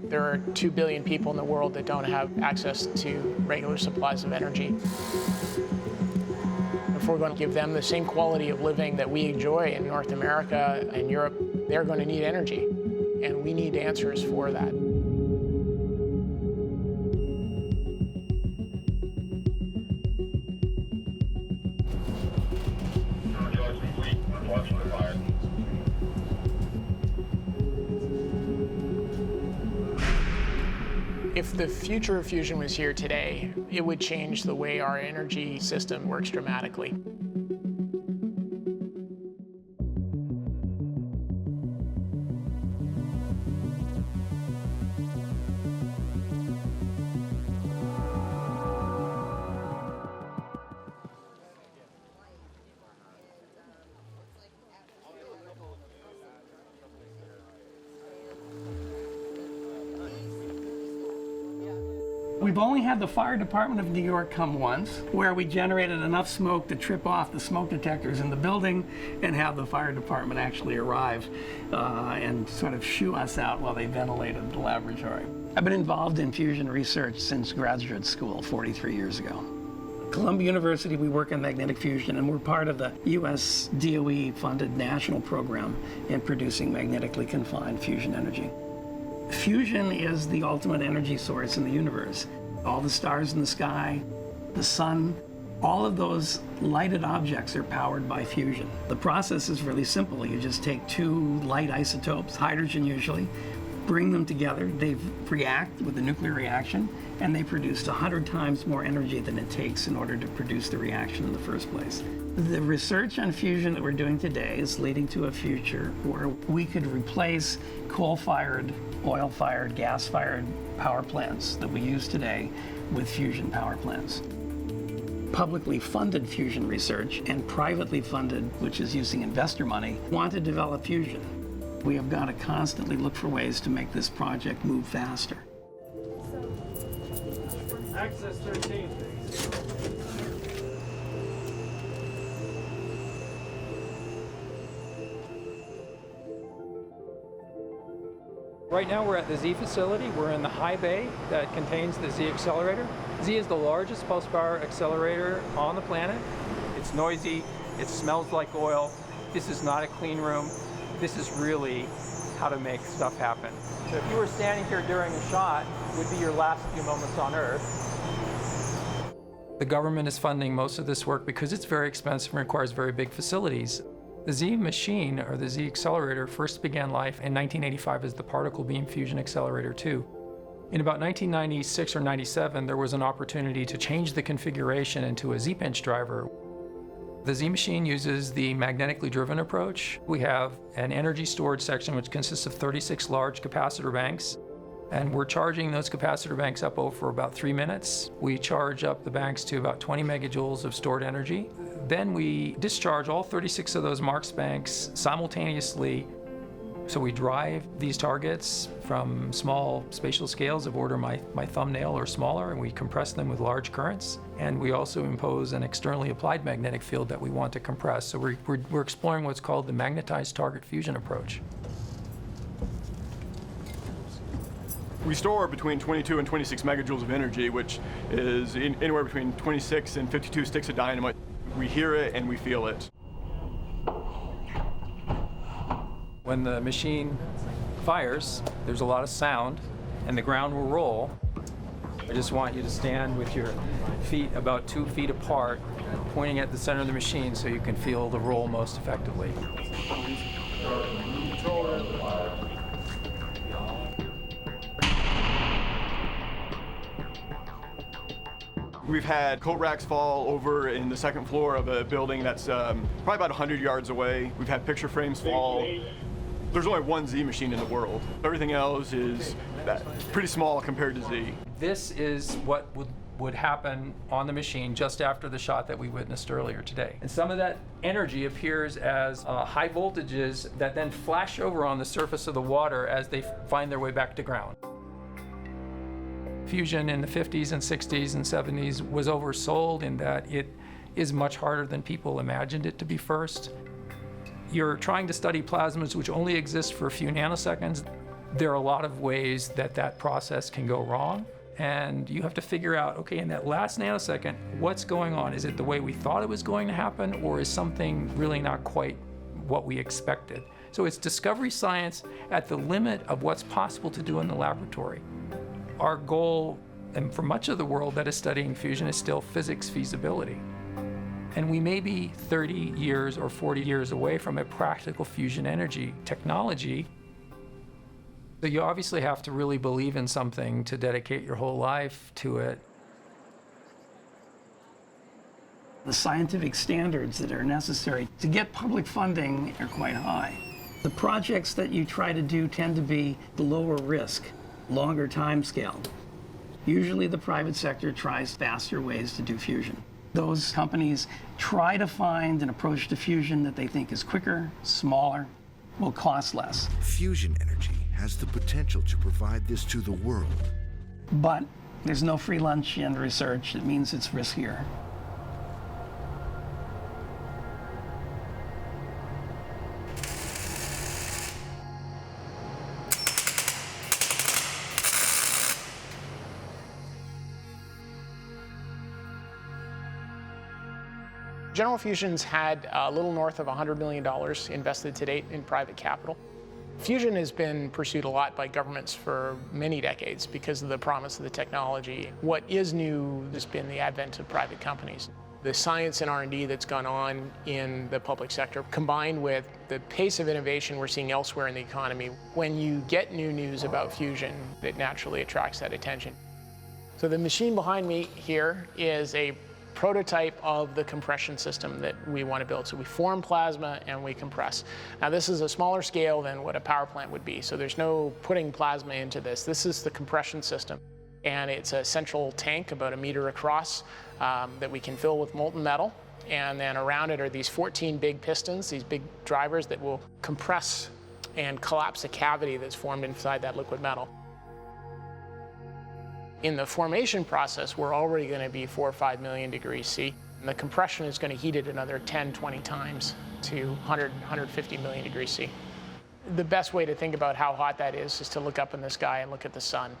There are 2 billion people in the world that don't have access to regular supplies of energy. If we're going to give them the same quality of living that we enjoy in North America and Europe, they're going to need energy, and we need answers for that. If the future of fusion was here today, it would change the way our energy system works dramatically. We've only had the fire department of New York come once, where we generated enough smoke to trip off the smoke detectors in the building and have the fire department actually arrive and sort of shoo us out while they ventilated the laboratory. I've been involved in fusion research since graduate school 43 years ago. Columbia University, we work in magnetic fusion, and we're part of the US DOE-funded national program in producing magnetically confined fusion energy. Fusion is the ultimate energy source in the universe. All the stars in the sky, the sun, all of those lighted objects are powered by fusion. The process is really simple. You just take two light isotopes, hydrogen usually, bring them together, they react with a nuclear reaction, and they produce 100 times more energy than it takes in order to produce the reaction in the first place. The research on fusion that we're doing today is leading to a future where we could replace coal-fired, oil-fired, gas-fired power plants that we use today with fusion power plants. Publicly funded fusion research and privately funded, which is using investor money, want to develop fusion. We have got to constantly look for ways to make this project move faster. Access 13. Right now we're at the Z facility. We're in the high bay that contains the Z Accelerator. Z is the largest pulse power accelerator on the planet. It's noisy, it smells like oil. This is not a clean room. This is really how to make stuff happen. So if you were standing here during a shot, it would be your last few moments on Earth. The government is funding most of this work because it's very expensive and requires very big facilities. The Z machine, or the Z Accelerator, first began life in 1985 as the Particle Beam Fusion Accelerator 2. In about 1996 or 97, there was an opportunity to change the configuration into a Z-pinch driver. The Z machine uses the magnetically driven approach. We have an energy storage section which consists of 36 large capacitor banks, and we're charging those capacitor banks up over about 3 minutes. We charge up the banks to about 20 megajoules of stored energy. Then we discharge all 36 of those Marks banks simultaneously. So we drive these targets from small spatial scales of order my thumbnail or smaller, and we compress them with large currents. And we also impose an externally applied magnetic field that we want to compress. So we're exploring what's called the magnetized target fusion approach. We store between 22 and 26 megajoules of energy, which is anywhere between 26 and 52 sticks of dynamite. We hear it and we feel it. When the machine fires, there's a lot of sound and the ground will roll. I just want you to stand with your feet about 2 feet apart, pointing at the center of the machine so you can feel the roll most effectively. We've had coat racks fall over in the second floor of a building that's probably about 100 yards away. We've had picture frames fall. There's only one Z machine in the world. Everything else is pretty small compared to Z. This is what would happen on the machine just after the shot that we witnessed earlier today. And some of that energy appears as high voltages that then flash over on the surface of the water as they find their way back to ground. Fusion in the 50s and 60s and 70s was oversold in that it is much harder than people imagined it to be first. You're trying to study plasmas which only exist for a few nanoseconds. There are a lot of ways that that process can go wrong, and you have to figure out, okay, in that last nanosecond, what's going on? Is it the way we thought it was going to happen, or is something really not quite what we expected? So it's discovery science at the limit of what's possible to do in the laboratory. Our goal, and for much of the world that is studying fusion, is still physics feasibility. And we may be 30 years or 40 years away from a practical fusion energy technology. So you obviously have to really believe in something to dedicate your whole life to it. The scientific standards that are necessary to get public funding are quite high. The projects that you try to do tend to be the lower risk, longer time scale. Usually the private sector tries faster ways to do fusion. Those companies try to find an approach to fusion that they think is quicker, smaller, will cost less. Fusion energy has the potential to provide this to the world. But there's no free lunch in research. It means it's riskier. General Fusion's had a little north of $100 million invested to date in private capital. Fusion has been pursued a lot by governments for many decades because of the promise of the technology. What is new has been the advent of private companies. The science and R&D that's gone on in the public sector, combined with the pace of innovation we're seeing elsewhere in the economy, when you get new news about fusion, it naturally attracts that attention. So the machine behind me here is a prototype of the compression system that we want to build. So we form plasma and we compress. Now this is a smaller scale than what a power plant would be, so there's no putting plasma into this. This is the compression system, and it's a central tank about 1 meter across that we can fill with molten metal, and then around it are these 14 big pistons, these big drivers that will compress and collapse a cavity that's formed inside that liquid metal. In the formation process, we're already going to be 4 or 5 million degrees C. And the compression is going to heat it another 10, 20 times to 100, 150 million degrees C. The best way to think about how hot that is to look up in the sky and look at the sun.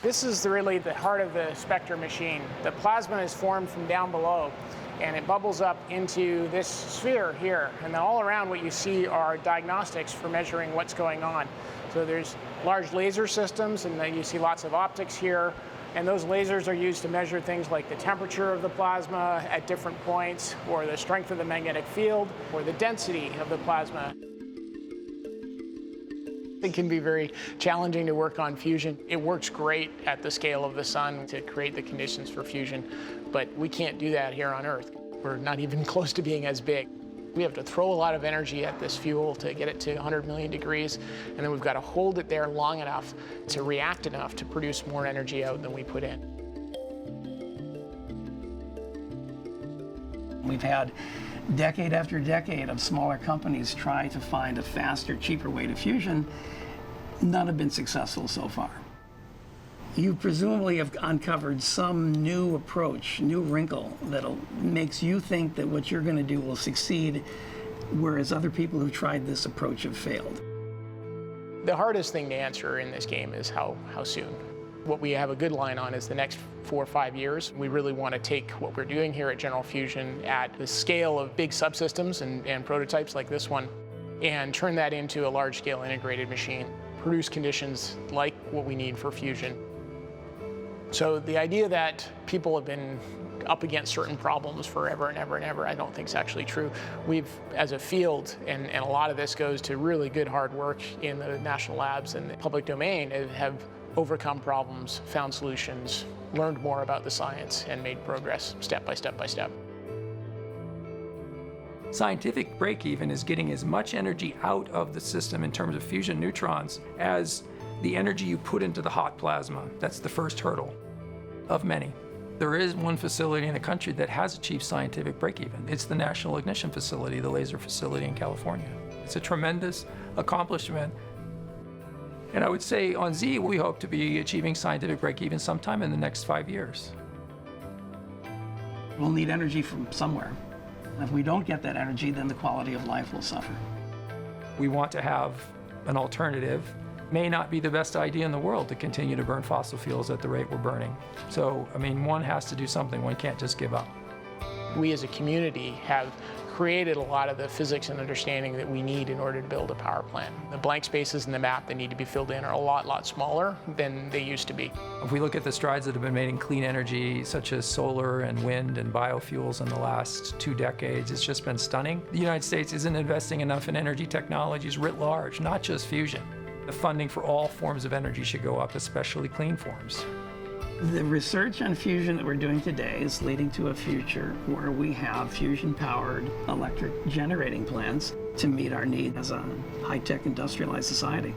This is really the heart of the Spectre machine. The plasma is formed from down below, and it bubbles up into this sphere here. And then all around what you see are diagnostics for measuring what's going on. So there's large laser systems, and then you see lots of optics here. And those lasers are used to measure things like the temperature of the plasma at different points, or the strength of the magnetic field, or the density of the plasma. It can be very challenging to work on fusion. It works great at the scale of the sun to create the conditions for fusion, but we can't do that here on Earth. We're not even close to being as big. We have to throw a lot of energy at this fuel to get it to 100 million degrees, and then we've got to hold it there long enough to react enough to produce more energy out than we put in. We've had decade after decade of smaller companies try to find a faster, cheaper way to fusion. None have been successful so far. You presumably have uncovered some new approach, new wrinkle that makes you think that what you're going to do will succeed, whereas other people who tried this approach have failed. The hardest thing to answer in this game is how soon. What we have a good line on is the next 4 or 5 years. We really want to take what we're doing here at General Fusion at the scale of big subsystems and prototypes like this one, and turn that into a large-scale integrated machine, produce conditions like what we need for fusion. So the idea that people have been up against certain problems forever and ever and ever, I don't think is actually true. We've, as a field, and a lot of this goes to really good hard work in the national labs and the public domain, have overcome problems, found solutions, learned more about the science, and made progress step by step by step. Scientific break-even is getting as much energy out of the system in terms of fusion neutrons as the energy you put into the hot plasma. That's the first hurdle of many. There is one facility in the country that has achieved scientific break-even. It's the National Ignition Facility, the laser facility in California. It's a tremendous accomplishment. And I would say on Z, we hope to be achieving scientific break-even sometime in the next 5 years. We'll need energy from somewhere. If we don't get that energy, then the quality of life will suffer. We want to have an alternative. May not be the best idea in the world to continue to burn fossil fuels at the rate we're burning. So, I mean, one has to do something. One can't just give up. We as a community have created a lot of the physics and understanding that we need in order to build a power plant. The blank spaces in the map that need to be filled in are a lot smaller than they used to be. If we look at the strides that have been made in clean energy, such as solar and wind and biofuels in the last 2 decades, it's just been stunning. The United States isn't investing enough in energy technologies writ large, not just fusion. The funding for all forms of energy should go up, especially clean forms. The research on fusion that we're doing today is leading to a future where we have fusion-powered electric generating plants to meet our need as a high-tech industrialized society.